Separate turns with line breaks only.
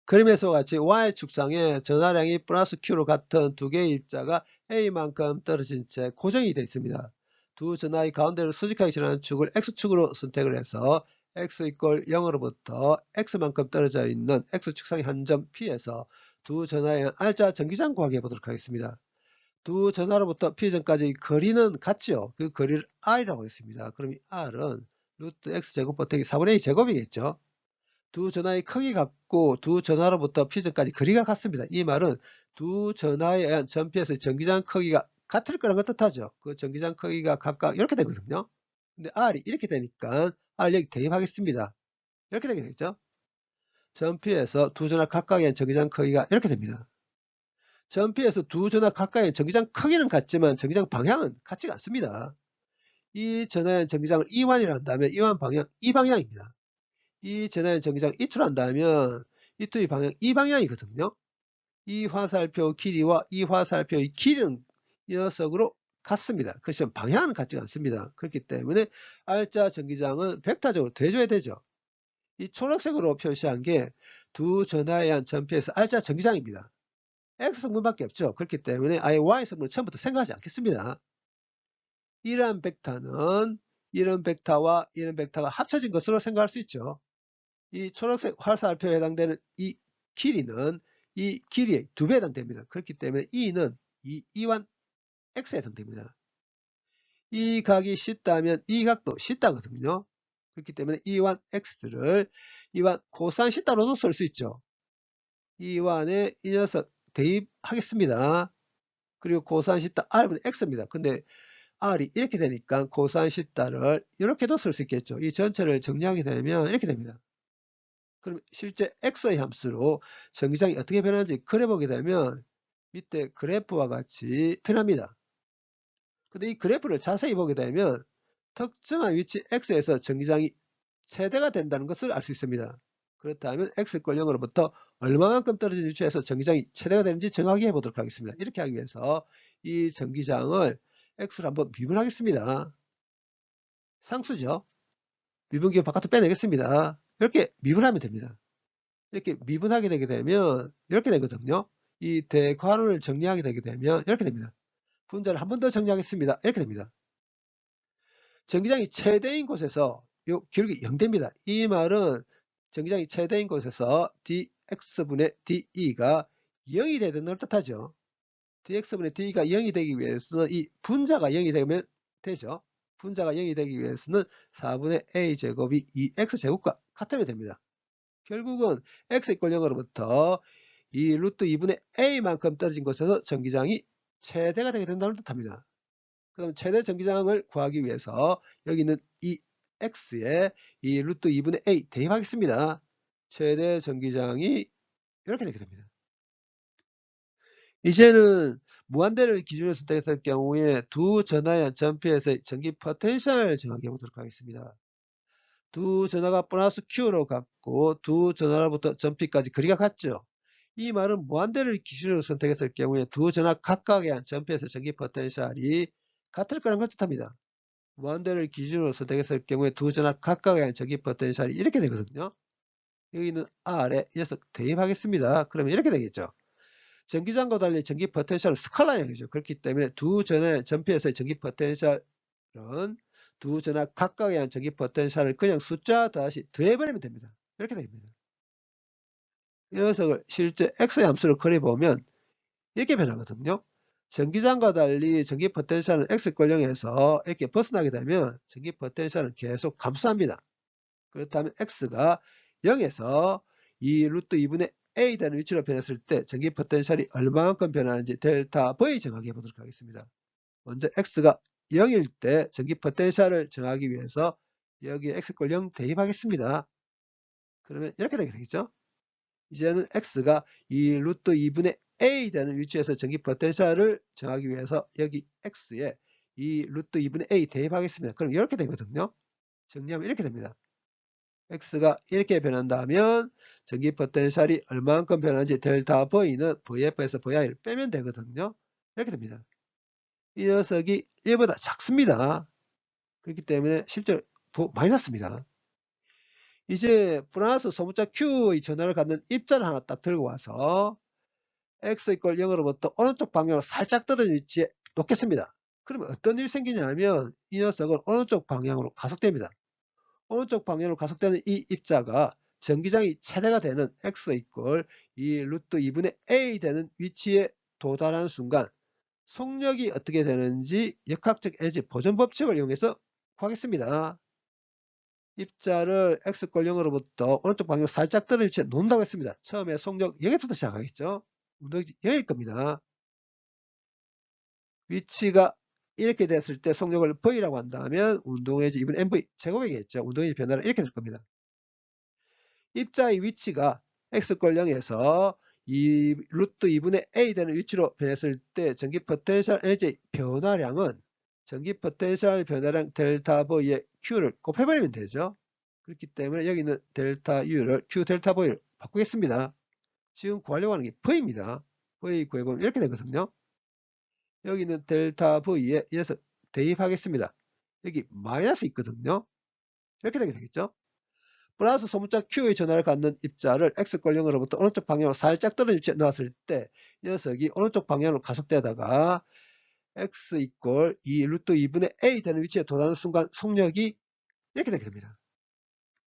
그림에서 같이 Y축상에 전하량이 플러스 Q로 같은 두 개의 입자가 A만큼 떨어진 채 고정이 되어 있습니다. 두 전하의 가운데를 수직하게 지나는 축을 X축으로 선택을 해서 X = 0으로부터 X만큼 떨어져 있는 X축상의 한 점 P에서 두 전하의 R자 전기장 구하기 해보도록 하겠습니다. 두 전하로부터 P점까지 거리는 같죠. 그 거리를 R이라고 했습니다. 그럼 이 R은 루트 X제곱 빼기 4분의 2 제곱이겠죠. 두 전하의 크기 같고 두 전하로부터 P점까지 거리가 같습니다. 이 말은 두 전하에 의한 전피에서의 전기장 크기가 같을 거라는 걸 뜻하죠. 그 전기장 크기가 각각 이렇게 되거든요. 근데 R이 이렇게 되니까 R 여기 대입하겠습니다. 이렇게 되게 되죠. 전피에서 두 전하 각각의 전기장 크기가 이렇게 됩니다. 전피에서 두 전하 각각의 전기장 크기는 같지만 전기장 방향은 같지가 않습니다. 이 전하의 전기장을 E1이라 한다면 E1 방향 이 방향입니다. 이 전하의 전기장 E2로 한다면 E2의 방향 이 방향이거든요. 이 화살표 길이와 이 화살표의 길이는 이 녀석으로 같습니다. 그렇지만 방향은 같지 않습니다. 그렇기 때문에 R자 전기장은 벡터적으로 대줘야 되죠. 이 초록색으로 표시한 게 두 전하에 의한 전피에서 R자 전기장입니다. X성분밖에 없죠. 그렇기 때문에 아예 Y성분을 처음부터 생각하지 않겠습니다. 이러한 벡터는 이런 벡터와 이런 벡터가 합쳐진 것으로 생각할 수 있죠. 이 초록색 화살표에 해당되는 이 길이는 이 길이의 2배에 해당됩니다. 그렇기 때문에 E는 이 E와 X에 해당됩니다. 이 각이 C다면 이 각도 C다거든요. 그렇기 때문에 E와 X를 E와 코사인 C다로도 쓸 수 있죠. E와의 이 녀석 대입하겠습니다. 그리고 코사인 C다 R분의 X입니다. 근데 R이 이렇게 되니까 코사인 C다를 이렇게도 쓸 수 있겠죠. 이 전체를 정리하게 되면 이렇게 됩니다. 그럼 실제 X의 함수로 전기장이 어떻게 변하는지 그려보게 되면 밑에 그래프와 같이 변합니다. 근데 이 그래프를 자세히 보게 되면 특정한 위치 X에서 전기장이 최대가 된다는 것을 알 수 있습니다. 그렇다면 X = 0으로부터 얼마만큼 떨어진 위치에서 전기장이 최대가 되는지 정확히 해보도록 하겠습니다. 이렇게 하기 위해서 이 전기장을 X로 한번 미분하겠습니다. 상수죠. 미분기호 바깥으로 빼내겠습니다. 이렇게 미분하면 됩니다. 이렇게 미분하게 되게 되면 이렇게 되거든요. 이 대괄호를 정리하게 되게 되면 이렇게 됩니다. 분자를 한 번 더 정리하겠습니다. 이렇게 됩니다. 전기장이 최대인 곳에서 요 기울기 0됩니다. 이 말은 전기장이 최대인 곳에서 dx분의 de가 0이 되는 걸 뜻하죠. dx분의 de가 0이 되기 위해서는 이 분자가 0이 되면 되죠. 분자가 0이 되기 위해서는 4분의 a제곱이 2x제곱과 같으면 됩니다. 결국은 x = 0으로부터 이 루트 2분의 a만큼 떨어진 곳에서 전기장이 최대가 되게 된다는 뜻합니다. 그럼 최대 전기장을 구하기 위해서 여기 있는 이 x에 이 루트 2분의 a 대입하겠습니다. 최대 전기장이 이렇게 되게 됩니다. 이제는 무한대를 기준으로 선택했을 경우에 두 전하의 전피에서의 전기 포텐셜을 정하게 해보도록 하겠습니다. 두 전하가 플러스 Q로 같고 두 전하로부터 전피까지 거리가 같죠. 이 말은 무한대를 기준으로 선택했을 경우에 두 전하 각각의 한 전피에서 전기 포텐셜이 같을 거라는 걸 뜻합니다. 무한대를 기준으로 선택했을 경우에 두 전하 각각의 한 전기 포텐셜이 이렇게 되거든요. 여기는 R에 이 녀석 대입하겠습니다. 그러면 이렇게 되겠죠. 전기장과 달리 전기 포텐셜은 스칼라형이죠. 그렇기 때문에 두 전하의 전피에서의 전기 포텐셜은 두 전하 각각에 한 전기 포텐셜을 그냥 숫자 다시 더해버리면 됩니다. 이렇게 됩니다. 이 녀석을 실제 X의 함수로 그려보면 이렇게 변하거든요. 전기장과 달리 전기 포텐셜은 X = 0에서 이렇게 벗어나게 되면 전기 포텐셜은 계속 감소합니다. 그렇다면 X가 0에서 이 루트 2분의 A 되는 위치로 변했을 때 전기 포텐셜이 얼마만큼 변하는지 델타 V 정하게 해보도록 하겠습니다. 먼저 X가 0일 때 전기 포텐셜을 정하기 위해서 여기에 X = 0 대입하겠습니다. 그러면 이렇게 되게 되겠죠. 이제는 X가 이 루트 2분의 A 되는 위치에서 전기 포텐셜을 정하기 위해서 여기 X에 이 루트 2분의 A 대입하겠습니다. 그럼 이렇게 되거든요. 정리하면 이렇게 됩니다. X가 이렇게 변한다면 전기 포텐셜이 얼마만큼 변하는지 델타 V는 VF에서 VI를 빼면 되거든요. 이렇게 됩니다. 이 녀석이 1보다 작습니다. 그렇기 때문에 실제로 마이너스입니다. 이제 플러스 소문자 Q의 전하를 갖는 입자를 하나 딱 들고 와서 x 이퀄 0으로부터 오른쪽 방향으로 살짝 떨어진 위치에 놓겠습니다. 그러면 어떤 일이 생기냐면 이 녀석은 오른쪽 방향으로 가속됩니다. 오른쪽 방향으로 가속되는 이 입자가 전기장이 최대가 되는 x 이퀄 이 루트 2분의 a 되는 위치에 도달하는 순간 속력이 어떻게 되는지 역학적 에너지 보존 법칙을 이용해서 구하겠습니다. 입자를 x권 0으로부터 오른쪽 방향으로 살짝 떨어진 위치에 놓는다고 했습니다. 처음에 속력 0에부터 시작하겠죠. 운동이 0일 겁니다. 위치가 이렇게 됐을 때 속력을 V라고 한다면 운동의 에너지 2분의 mv 제곱이겠죠. 운동의 에너지 변화를 이렇게 될 겁니다. 입자의 위치가 x권 0에서 이 루트 2분의 a 되는 위치로 변했을 때 전기 포텐셜 에너지 변화량은 전기 포텐셜 변화량 델타 V의 Q를 곱해버리면 되죠. 그렇기 때문에 여기 있는 델타 U를 Q 델타 V를 바꾸겠습니다. 지금 구하려고 하는 게 V입니다. V 구해보면 이렇게 되거든요. 여기 있는 델타 V에 이어서 대입하겠습니다. 여기 마이너스 있거든요. 이렇게 되게 되겠죠. 플러스 소문자 Q의 전하를 갖는 입자를 X권 0으로부터 오른쪽 방향으로 살짝 떨어진 위치에 놓았을 때 이 녀석이 오른쪽 방향으로 가속되다가 X 이퀄 2 루트 2분의 A 되는 위치에 도달하는 순간 속력이 이렇게 되게 됩니다.